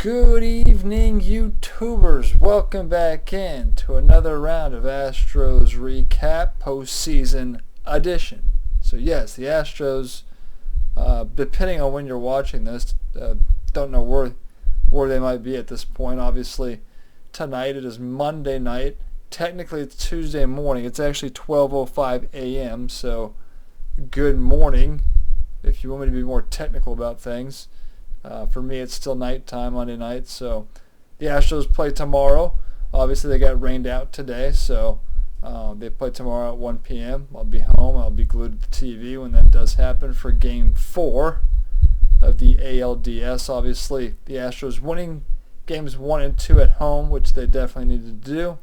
Good evening, YouTubers. Welcome back in to another round of Astros Recap Postseason Edition. So yes, the Astros, depending on when you're watching this, don't know where they might be at this point. Obviously, tonight it is Monday night. Technically, it's Tuesday morning. It's actually 12:05 a.m., so good morning, if you want me to be more technical about things. For me, it's still nighttime Monday night, so the Astros play tomorrow. Obviously, they got rained out today, so they play tomorrow at 1 p.m. I'll be home. I'll be glued to the TV when that does happen for Game 4 of the ALDS. Obviously, the Astros winning Games 1 and 2 at home, which they definitely needed to do.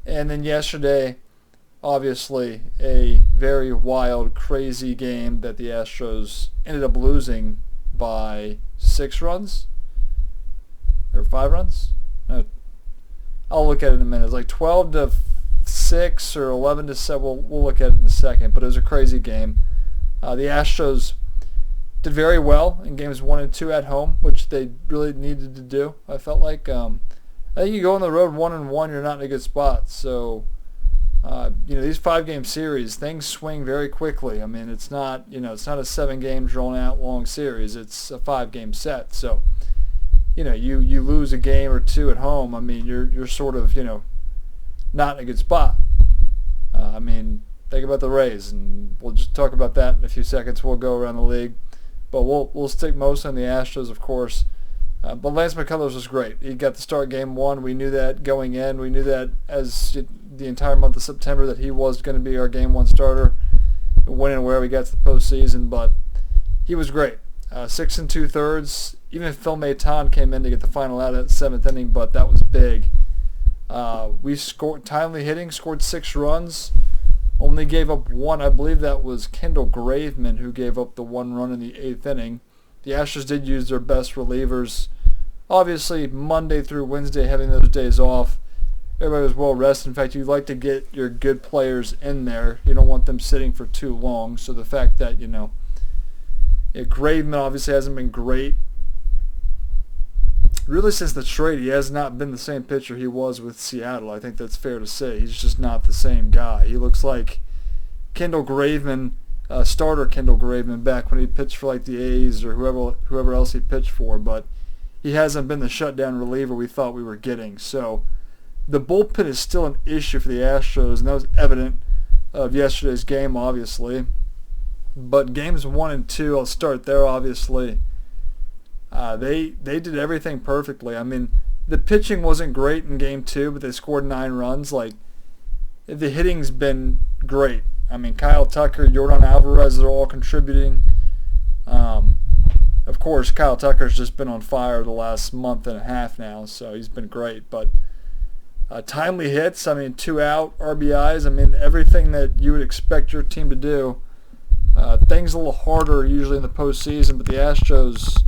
And then yesterday, obviously, a very wild, crazy game that the Astros ended up losing by 6 runs or 5 runs. No, I'll look at it in a minute. It's like 12-6 or 11-7. We'll look at it in a second. But it was a crazy game. The Astros did very well in games 1 and 2 at home, which they really needed to do. I felt like I think you go on the road 1-1, you're not in a good spot. So these 5-game series, things swing very quickly. I mean, it's not a 7-game drawn-out long series. It's a 5-game set. So, you lose a game or two at home. I mean, you're sort of not in a good spot. Think about the Rays, and we'll just talk about that in a few seconds. We'll go around the league, but we'll stick mostly on the Astros, of course. But Lance McCullers was great. He got to start Game 1. We knew that going in. We knew that as the entire month of September that he was going to be our Game 1 starter, when and where we got to the postseason. But he was great. 6 2/3. Even Phil Maton came in to get the final out at the 7th inning, but that was big. We scored timely hitting, scored 6 runs. Only gave up 1. I believe that was Kendall Graveman who gave up the 1 run in the 8th inning. The Astros did use their best relievers. Obviously, Monday through Wednesday, having those days off, everybody was well rested. In fact, you'd like to get your good players in there. You don't want them sitting for too long. So the fact that, Graveman obviously hasn't been great. Really, since the trade, he has not been the same pitcher he was with Seattle. I think that's fair to say. He's just not the same guy. He looks like Kendall Graveman, starter Kendall Graveman, back when he pitched for like the A's or whoever else he pitched for, but he hasn't been the shutdown reliever we thought we were getting. So the bullpen is still an issue for the Astros, and that was evident of yesterday's game, obviously. But games 1 and 2, I'll start there, obviously. They did everything perfectly. I mean, the pitching wasn't great in Game 2, but they scored 9 runs. Like, the hitting's been great. I mean, Kyle Tucker, Yordan Alvarez, they're all contributing. Of course, Kyle Tucker's just been on fire the last month and a half now, so he's been great. But timely hits, 2 out, RBIs, everything that you would expect your team to do. Things a little harder usually in the postseason, but the Astros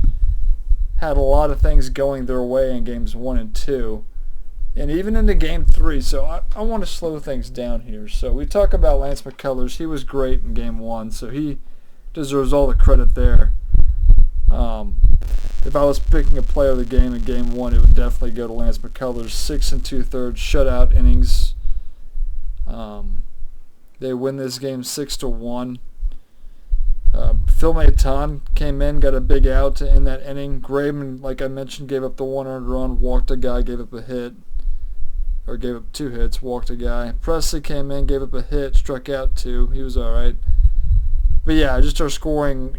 had a lot of things going their way in games 1 and 2. And even into Game 3, so I want to slow things down here. So we talk about Lance McCullers. He was great in Game 1, so he deserves all the credit there. If I was picking a player of the game in Game 1, it would definitely go to Lance McCullers. 6 2/3 shutout innings. They win this game 6-1. Phil Maton came in, got a big out to end that inning. Graveman, like I mentioned, gave up the 1 earned run, walked a guy, gave up a hit. Or gave up 2 hits, walked a guy. Presley came in, gave up a hit, struck out 2. He was alright. But yeah, just our scoring,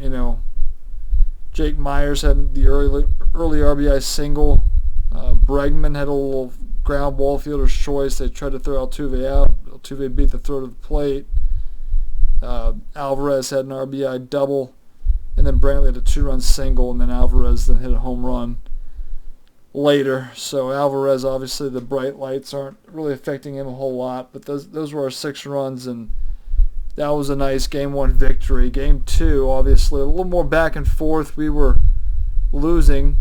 Jake Myers had the early RBI single. Bregman had a little ground ball fielder's choice. They tried to throw Altuve out. Altuve beat the throw to the plate. Alvarez had an RBI double. And then Brantley had a 2-run single, and then Alvarez then hit a home run later. So Alvarez, obviously the bright lights aren't really affecting him a whole lot, but those were our 6 runs, and that was a nice Game 1 victory. Game 2, obviously a little more back and forth. We were losing.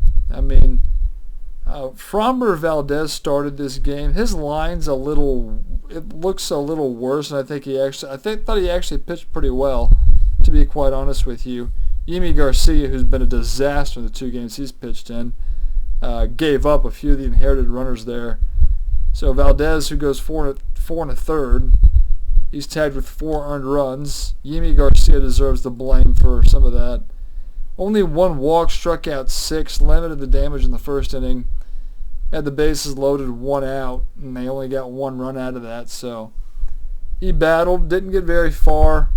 Framber Valdez started this game. His line's it looks a little worse, and I thought he actually pitched pretty well, to be quite honest with you. Yimi Garcia, who's been a disaster in the 2 games he's pitched in, gave up a few of the inherited runners there. So Valdez, who goes four and a third, he's tagged with 4 earned runs. Yimi Garcia deserves the blame for some of that. Only 1 walk, struck out 6, limited the damage in the first inning. Had the bases loaded, 1 out, and they only got 1 run out of that. So he battled, didn't get very far.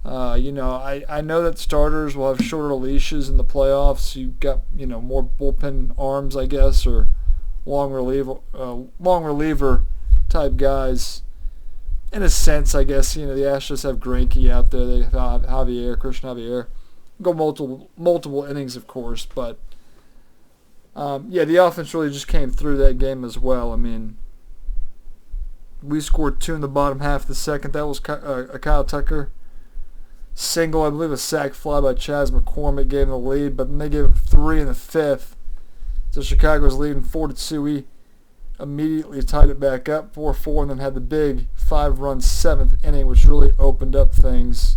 I know that starters will have shorter leashes in the playoffs. You've got, more bullpen arms, I guess, or long reliever type guys. In a sense, I guess, the Astros have Greinke out there. They have Christian Javier. Go multiple innings, of course, but the offense really just came through that game as well. I mean, we scored 2 in the bottom half of the second. That was a Kyle Tucker single, I believe a sac fly by Chas McCormick gave them the lead, but then they gave up 3 in the 5th. So Chicago was leading 4-2. We immediately tied it back up 4-4, and then had the big 5-run 7th inning, which really opened up things.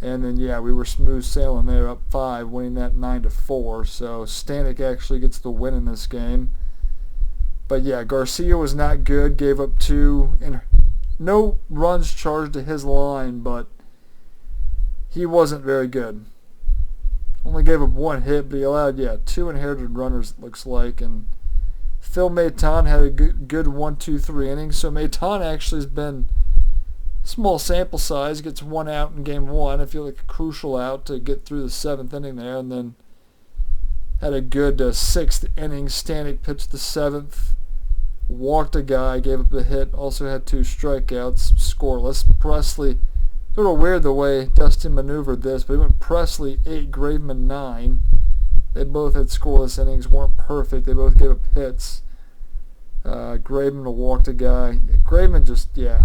And then, we were smooth sailing there, up 5, winning that 9-4. So Stanek actually gets the win in this game. But Garcia was not good, gave up 2, and no runs charged to his line, but he wasn't very good. Only gave up 1 hit, but he allowed, 2 inherited runners, it looks like. And Phil Maton had a good 1, 2, 3 innings. So Maton actually has been small sample size, gets 1 out in game 1. I feel like a crucial out to get through the 7th inning there. And then had a good 6th inning. Stanek pitched the 7th, walked a guy, gave up a hit, also had 2 strikeouts, scoreless. Presley, sort of weird the way Dustin maneuvered this, but he went Presley 8, Graveman 9. They both had scoreless innings, weren't perfect. They both gave up hits. Graveman walked a guy. Graveman just, I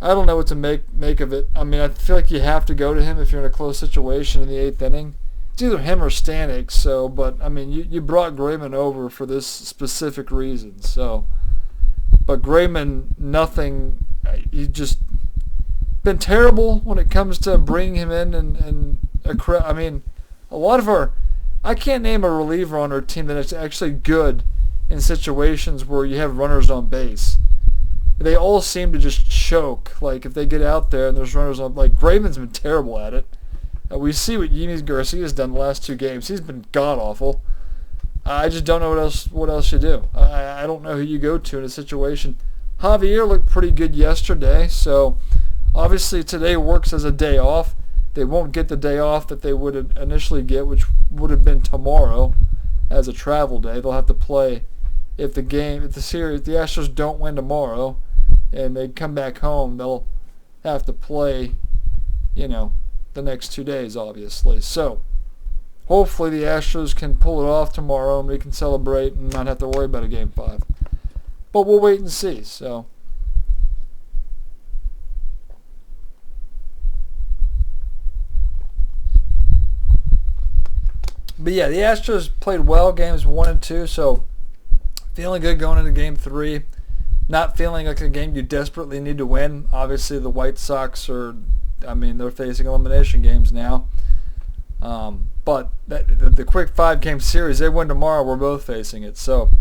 don't know what to make of it. I mean, I feel like you have to go to him if you're in a close situation in the 8th inning. It's either him or Stanek, but, I mean, you brought Graveman over for this specific reason. So, but Graveman, nothing, he just been terrible when it comes to bringing him in a lot of I can't name a reliever on our team that is actually good in situations where you have runners on base. They all seem to just choke, like if they get out there and there's runners on, like Graveman's been terrible at it. We see what Yimi Garcia's done the last 2 games. He's been god-awful. I just don't know what else you do. I don't know who you go to in a situation. Javier looked pretty good yesterday, so obviously today works as a day off. They won't get the day off that they would initially get, which would have been tomorrow as a travel day. They'll have to play if the Astros don't win tomorrow and they come back home, they'll have to play, the next 2 days, obviously. So hopefully the Astros can pull it off tomorrow and we can celebrate and not have to worry about a Game 5. But we'll wait and see. So but the Astros played well games 1 and 2, so feeling good going into Game 3. Not feeling like a game you desperately need to win. Obviously, the White Sox they're facing elimination games now. But the quick 5-game series, they win tomorrow. We're both facing it. So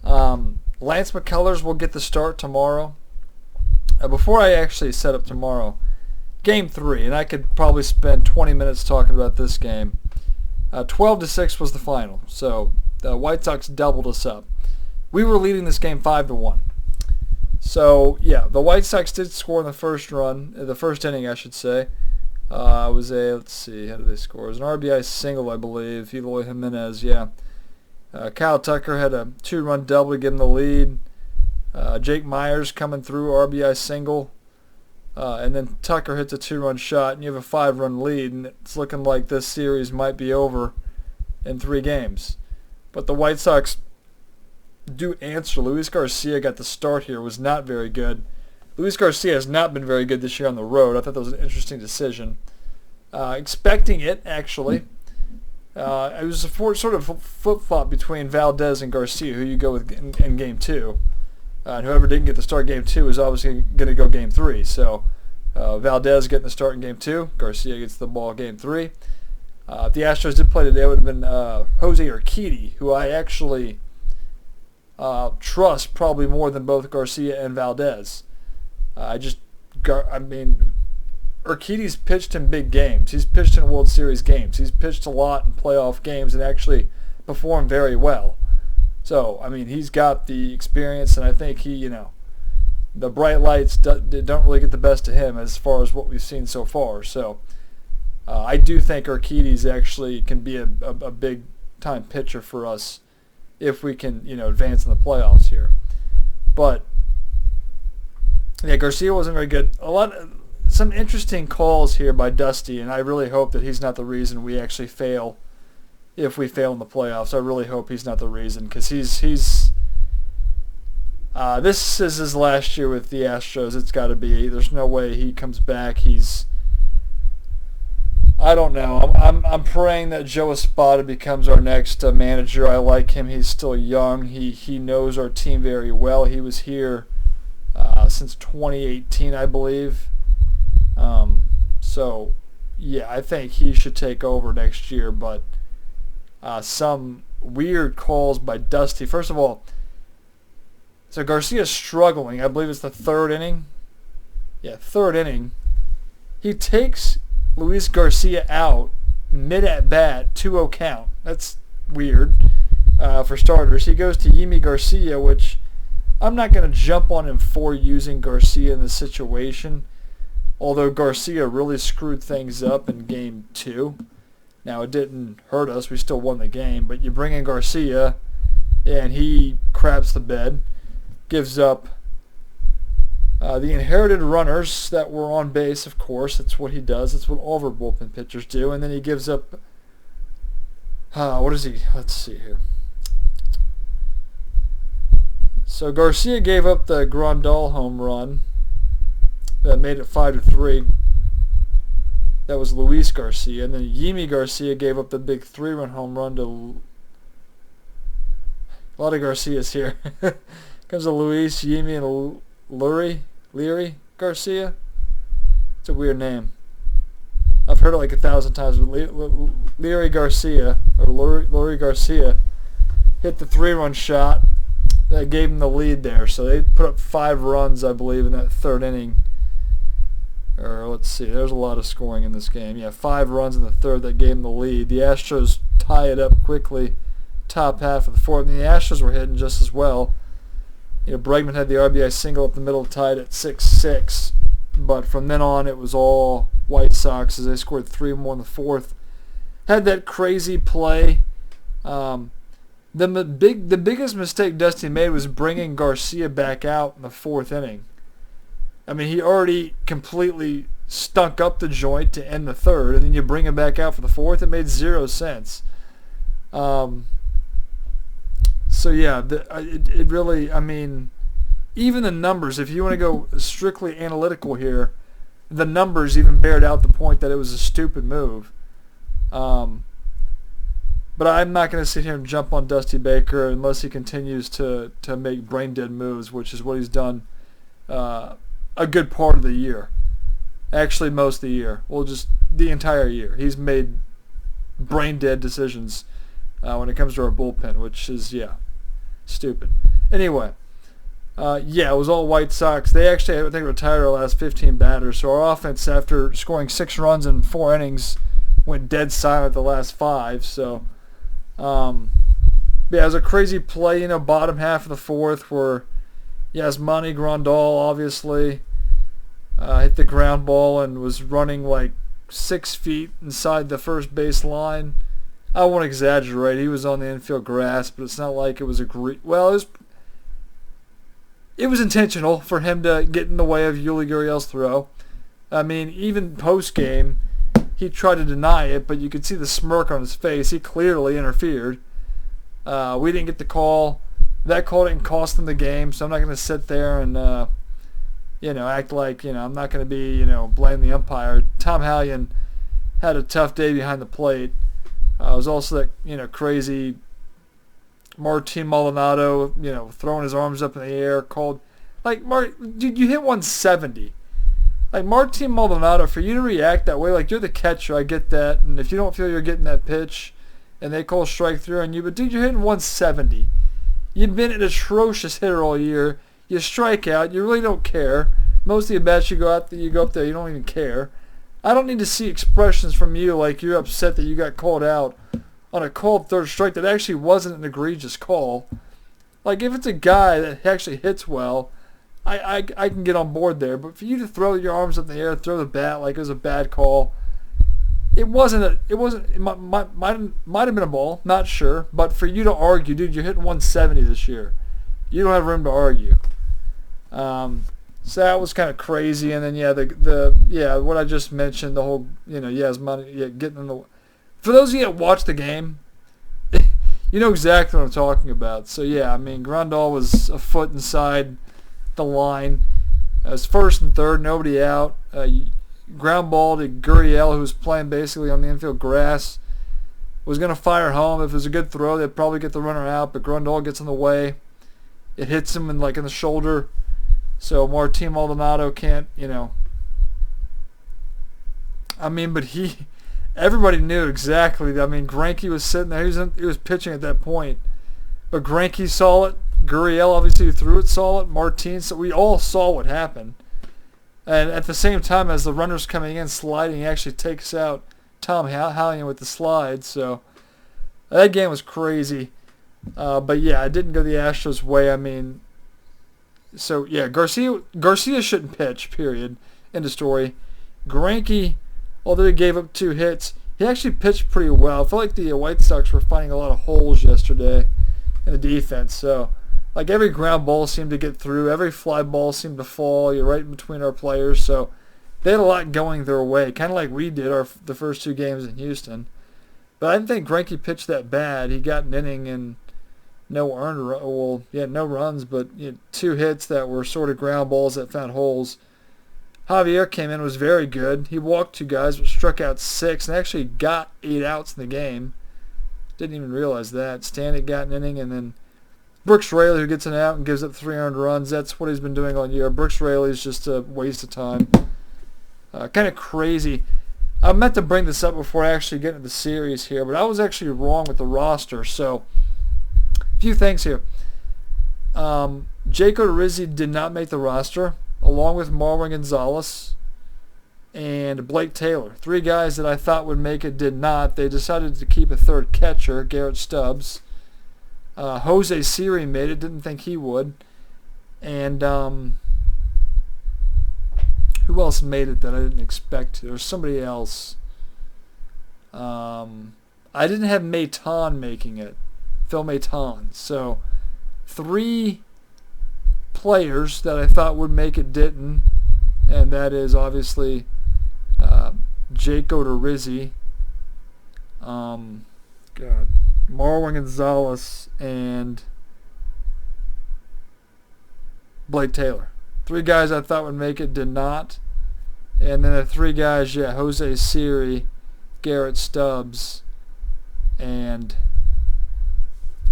Lance McCullers will get the start tomorrow. Before I actually set up tomorrow, Game 3, and I could probably spend 20 minutes talking about this game. 12-6 was the final, so the White Sox doubled us up. We were leading this game 5-1. So the White Sox did score in the first inning, I should say. It was let's see, how did they score? It was an RBI single, I believe. Eloy Jimenez, Kyle Tucker had a 2-run double to give him the lead. Jake Myers coming through, RBI single. And then Tucker hits a 2-run shot, and you have a 5-run lead, and it's looking like this series might be over in 3 games. But the White Sox do answer. Luis Garcia got the start here, was not very good. Luis Garcia has not been very good this year on the road. I thought that was an interesting decision. Expecting it, actually. It was a sort of flip-flop between Valdez and Garcia, who you go with in Game 2. And whoever didn't get the start Game 2 is obviously going to go Game 3. So Valdez getting the start in Game 2. Garcia gets the ball Game 3. If the Astros did play today, it would have been Jose Urquidy, who I actually trust probably more than both Garcia and Valdez. Urquidy's pitched in big games. He's pitched in World Series games. He's pitched a lot in playoff games and actually performed very well. So, I mean, he's got the experience, and I think the bright lights don't really get the best of him as far as what we've seen so far. So, I do think Urquidy's actually can be a big-time pitcher for us if we can, advance in the playoffs here. But, yeah, Garcia wasn't very good. Some interesting calls here by Dusty, and I really hope that he's not the reason we actually fail. If we fail in the playoffs, I really hope he's not the reason, because this is his last year with the Astros. It's got to be. There's no way he comes back. I don't know. I'm praying that Joe Espada becomes our next manager. I like him. He's still young. He knows our team very well. He was here since 2018, I believe. So, yeah, I think he should take over next year, but some weird calls by Dusty. First of all, so Garcia's struggling. I believe it's the third inning. Yeah, third inning. He takes Luis Garcia out mid-at-bat, 2-0 count. That's weird for starters. He goes to Yimi Garcia, which I'm not going to jump on him for using Garcia in this situation, although Garcia really screwed things up in Game 2. Now, it didn't hurt us. We still won the game. But you bring in Garcia, and he craps the bed, gives up the inherited runners that were on base, of course. That's what he does. That's what all of our bullpen pitchers do. And then he gives up, what is he? Let's see here. So Garcia gave up the Grandal home run that made it 5-3. That was Luis Garcia. And then Yimi Garcia gave up the big 3-run home run to... A lot of Garcias here. Comes to Luis, Yimi, and Leary Garcia. It's a weird name. I've heard it like 1,000 times. But Leary Garcia, or Lurie Garcia, hit the 3-run shot that gave him the lead there. So they put up 5 runs, I believe, in that third inning. Or let's see, there's a lot of scoring in this game. Yeah, 5 runs in the third that gave them the lead. The Astros tie it up quickly, top half of the fourth. And the Astros were hitting just as well. Bregman had the RBI single up the middle, tied at 6-6. But from then on, it was all White Sox as they scored 3 more in the fourth. Had that crazy play. The biggest mistake Dusty made was bringing Garcia back out in the fourth inning. I mean, he already completely stunk up the joint to end the third, and then you bring him back out for the fourth. It made 0 sense. So, yeah, it really, I mean, even the numbers, if you want to go strictly analytical here, the numbers even bared out the point that it was a stupid move. But I'm not going to sit here and jump on Dusty Baker unless he continues to make brain-dead moves, which is what he's done a good part of the year. Actually, most of the year. Well, just the entire year. He's made brain-dead decisions when it comes to our bullpen, which is, yeah, stupid. Anyway, it was all White Sox. They actually, I think, retired our last 15 batters. So our offense, after scoring 6 runs in 4 innings, went dead silent the last 5. So, it was a crazy play, bottom half of the fourth where Yasmani Grandal obviously hit the ground ball and was running like 6 feet inside the first base line. I won't exaggerate. He was on the infield grass, but it's not like it was it was intentional for him to get in the way of Yuli Gurriel's throw. I mean, even post-game, he tried to deny it, but you could see the smirk on his face. He clearly interfered. We didn't get the call. That call didn't cost them the game, so I'm not going to sit there and, act like, I'm not going to be, blame the umpire. Tom Hallion had a tough day behind the plate. It was also that, crazy Martin Maldonado, throwing his arms up in the air, called, dude, you hit 170. like Martin Maldonado, for you to react that way, like you're the catcher, I get that, and if you don't feel you're getting that pitch, and they call strike through on you, but dude, you're hitting 170. You've been an atrocious hitter all year. You strike out. You really don't care. Most of the bats you go up there, you don't even care. I don't need to see expressions from you like you're upset that you got called out on a called third strike that actually wasn't an egregious call. Like if it's a guy that actually hits well, I can get on board there. But for you to throw your arms up in the air, throw the bat like it was a bad call, it might have been a ball, not sure. But for you to argue, dude, you're hitting 170 this year. You don't have room to argue. So that was kind of crazy. And then what I just mentioned, the whole getting in the. For those of you that watch the game, you know exactly what I'm talking about. So yeah, I mean Grandal was a foot inside the line. It was first and third, nobody out. Ground ball to Gurriel, who was playing basically on the infield grass. Was going to fire home. If it was a good throw, they'd probably get the runner out, but Grandal gets in the way. It hits him in the shoulder. So Martin Maldonado can't, everybody knew exactly. I mean, Greinke was sitting there. He was pitching at that point. But Greinke saw it. Gurriel, obviously, who threw it, saw it. Martin, so we all saw what happened. And at the same time, as the runner's coming in, sliding, he actually takes out Tom Hallion with the slide. So that game was crazy. But yeah, it didn't go the Astros' way. I mean, so yeah, Garcia shouldn't pitch, period. End of story. Greinke, although he gave up 2 hits, he actually pitched pretty well. I felt like the White Sox were finding a lot of holes yesterday in the defense. So, like every ground ball seemed to get through. Every fly ball seemed to fall. You're right in between our players. So they had a lot going their way, kind of like we did the first 2 games in Houston. But I didn't think Greinke pitched that bad. He got an inning and no runs, but 2 hits that were sort of ground balls that found holes. Javier came in, was very good. He walked 2 guys, but struck out 6, and actually got 8 outs in the game. Didn't even realize that. Stanek got an inning, and then Brooks Raley, who gets an out and gives up 3 earned runs. That's what he's been doing all year. Brooks Raley is just a waste of time. Kind of crazy. I meant to bring this up before I actually get into the series here, but I was actually wrong with the roster. So, a few things here. Jake Odorizzi did not make the roster, along with Marwin Gonzalez and Blake Taylor. 3 guys that I thought would make it did not. They decided to keep a 3rd catcher, Garrett Stubbs. Jose Siri made it, didn't think he would. And who else made it that I didn't expect? There was somebody else. I didn't have Maton making it. Phil Maton. So 3 players that I thought would make it didn't, and that is obviously Jake Odorizzi, Marwin Gonzalez, and Blake Taylor. 3 guys I thought would make it did not, and then the 3 guys, Jose Siri, Garrett Stubbs, and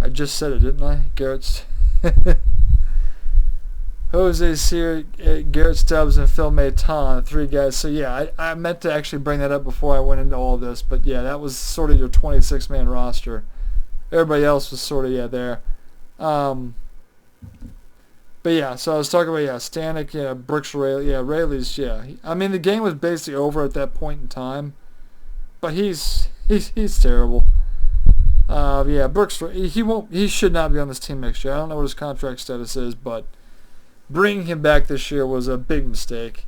I just said it, didn't I? Jose Siri, Garrett Stubbs, and Phil Maton, 3 guys. So yeah, I meant to actually bring that up before I went into all this, but yeah, that was sort of your 26-man roster. Everybody else was sort of there. But yeah, so I was talking about Stanek, Brooks Raley, Raley's, I mean the game was basically over at that point in time, but he's terrible. Brooks, he should not be on this team next year. I don't know what his contract status is, but bringing him back this year was a big mistake.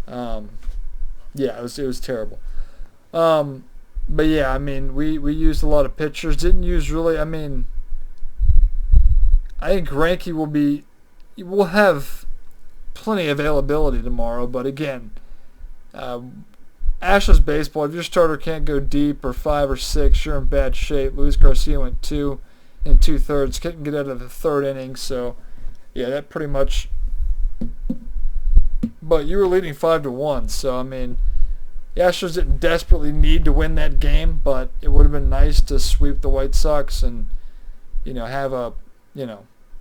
It was terrible. But yeah, I mean, we used a lot of pitchers. Didn't use really. I mean, I think Greinke will have plenty of availability tomorrow. But again, Astros baseball. If your starter can't go deep or 5 or 6, you're in bad shape. Luis Garcia went 2 2/3. Couldn't get out of the 3rd inning. So yeah, that pretty much. But you were leading 5-1. So I mean. The Astros didn't desperately need to win that game, but it would have been nice to sweep the White Sox and, have another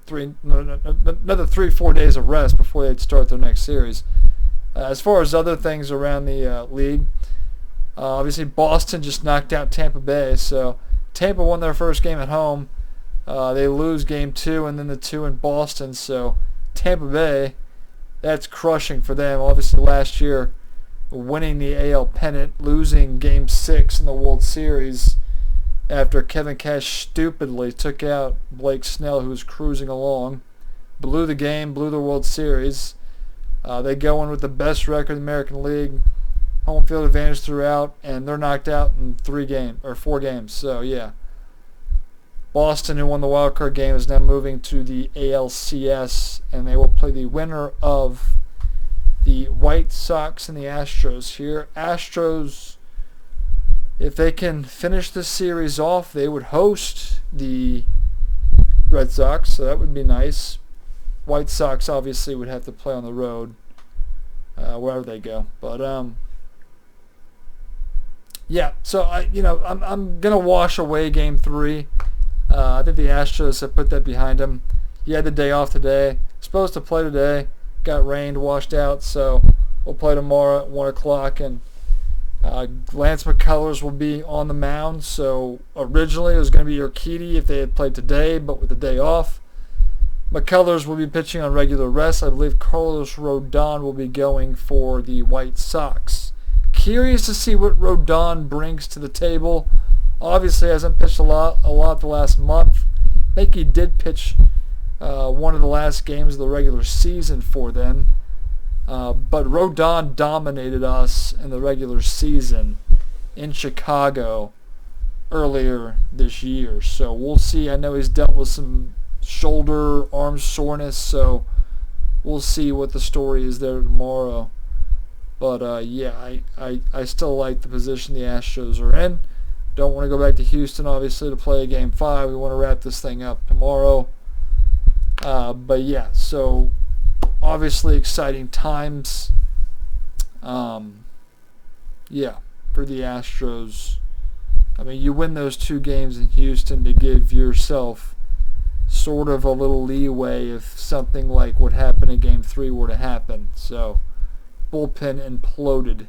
3-4 days of rest before they'd start their next series. As far as other things around the league, obviously Boston just knocked out Tampa Bay. So Tampa won their first game at home. They lose game 2 and then the 2 in Boston. So Tampa Bay, that's crushing for them. Obviously last year, winning the AL pennant, losing game 6 in the World Series after Kevin Cash stupidly took out Blake Snell, who was cruising along. Blew the game, blew the World Series. They go in with the best record in the American League, home field advantage throughout, and they're knocked out in 4 games. So yeah, Boston, who won the wild card game, is now moving to the ALCS, and they will play the winner of the White Sox and the Astros here. Astros, if they can finish this series off, they would host the Red Sox, so that would be nice. White Sox obviously would have to play on the road wherever they go. But yeah, so I'm gonna wash away Game 3. I think the Astros have put that behind them. He had the day off today. Supposed to play today. Got rained, washed out. So we'll play tomorrow at 1 o'clock. And Lance McCullers will be on the mound. So originally it was going to be Urquidy if they had played today, but with the day off. McCullers will be pitching on regular rest. I believe Carlos Rodon will be going for the White Sox. Curious to see what Rodon brings to the table. Obviously hasn't pitched a lot the last month. I think he did pitch one of the last games of the regular season for them. But Rodon dominated us in the regular season in Chicago earlier this year. So we'll see. I know he's dealt with some shoulder, arm soreness, so we'll see what the story is there tomorrow. But yeah, I still like the position the Astros are in. Don't want to go back to Houston, obviously, to play Game 5. We want to wrap this thing up tomorrow. But yeah, so obviously exciting times. Yeah, for the Astros. I mean, you win those 2 games in Houston to give yourself sort of a little leeway if something like what happened in Game 3 were to happen. So, bullpen imploded.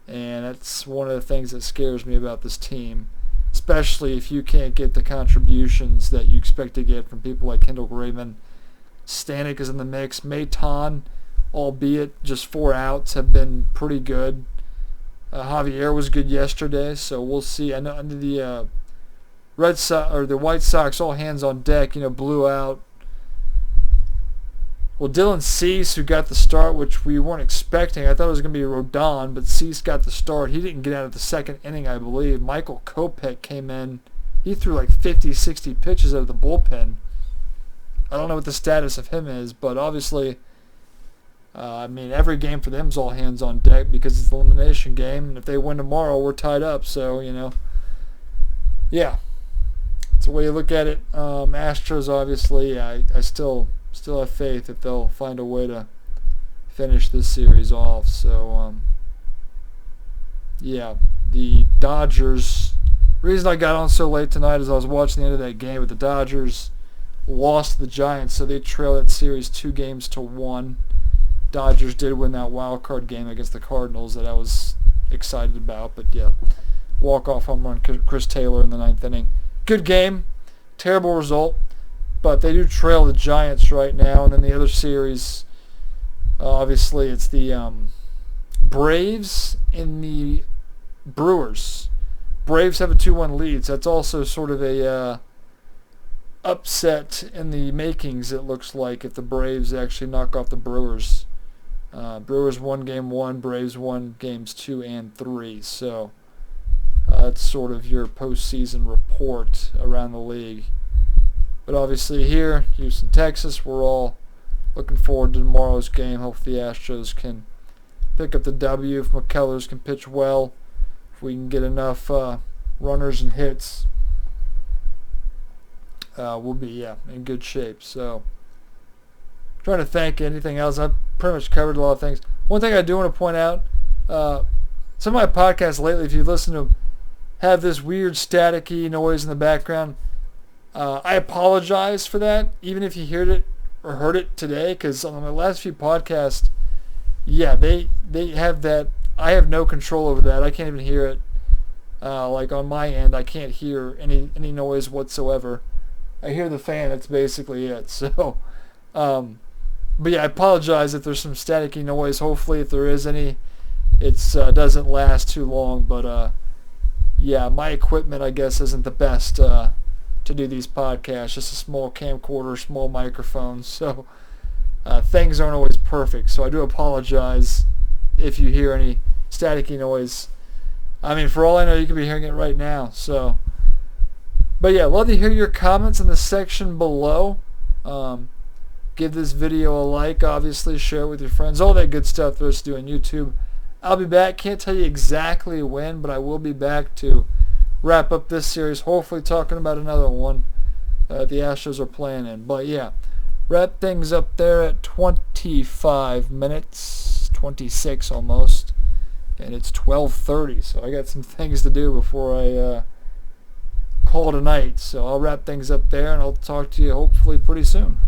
And that's one of the things that scares me about this team, especially if you can't get the contributions that you expect to get from people like Kendall Graveman. Stanek is in the mix. Maton, albeit just 4 outs, have been pretty good. Javier was good yesterday, so we'll see. I know the Red Sox or the White Sox, all hands on deck, blew out. Well, Dylan Cease, who got the start, which we weren't expecting. I thought it was going to be Rodon, but Cease got the start. He didn't get out of the second inning, I believe. Michael Kopech came in. He threw like 50, 60 pitches out of the bullpen. I don't know what the status of him is, but obviously, every game for them is all hands on deck because it's the elimination game. And if they win tomorrow, we're tied up. So, yeah. That's the way you look at it. Astros, obviously, I still have faith that they'll find a way to finish this series off. So, yeah, the Dodgers. The reason I got on so late tonight is I was watching the end of that game, but the Dodgers lost to the Giants, so they trailed that series 2-1. Dodgers did win that wild card game against the Cardinals that I was excited about, but yeah, walk-off home run, Chris Taylor in the 9th inning. Good game, terrible result. But they do trail the Giants right now. And then the other series, obviously, it's the Braves and the Brewers. Braves have a 2-1 lead. So that's also sort of a upset in the makings, it looks like, if the Braves actually knock off the Brewers. Brewers won Game 1. Braves won Games 2 and 3. So that's sort of your postseason report around the league. But obviously here, Houston, Texas, we're all looking forward to tomorrow's game. Hopefully the Astros can pick up the W. If McCullers can pitch well, if we can get enough runners and hits, we'll be in good shape. So, trying to think anything else. I've pretty much covered a lot of things. One thing I do want to point out, some of my podcasts lately, if you listen to them, have this weird staticky noise in the background. I apologize for that, even if you heard it today, because on my last few podcasts, yeah, they have that. I have no control over that. I can't even hear it. Like on my end, I can't hear any noise whatsoever. I hear the fan. That's basically it. So, but yeah, I apologize if there's some staticky noise. Hopefully, if there is any, it doesn't last too long. But yeah, my equipment, I guess, isn't the best to do these podcasts. Just a small camcorder, small microphone. So things aren't always perfect. So I do apologize if you hear any staticky noise. I mean, for all I know, you could be hearing it right now. So, but yeah, love to hear your comments in the section below. Give this video a like, obviously, share it with your friends, all that good stuff there's to do on YouTube. I'll be back. Can't tell you exactly when, but I will be back to wrap up this series, hopefully talking about another one the Astros are playing in. But yeah, wrap things up there at 25 minutes, 26 almost, and it's 12:30, so I got some things to do before I call tonight. So I'll wrap things up there, and I'll talk to you hopefully pretty soon.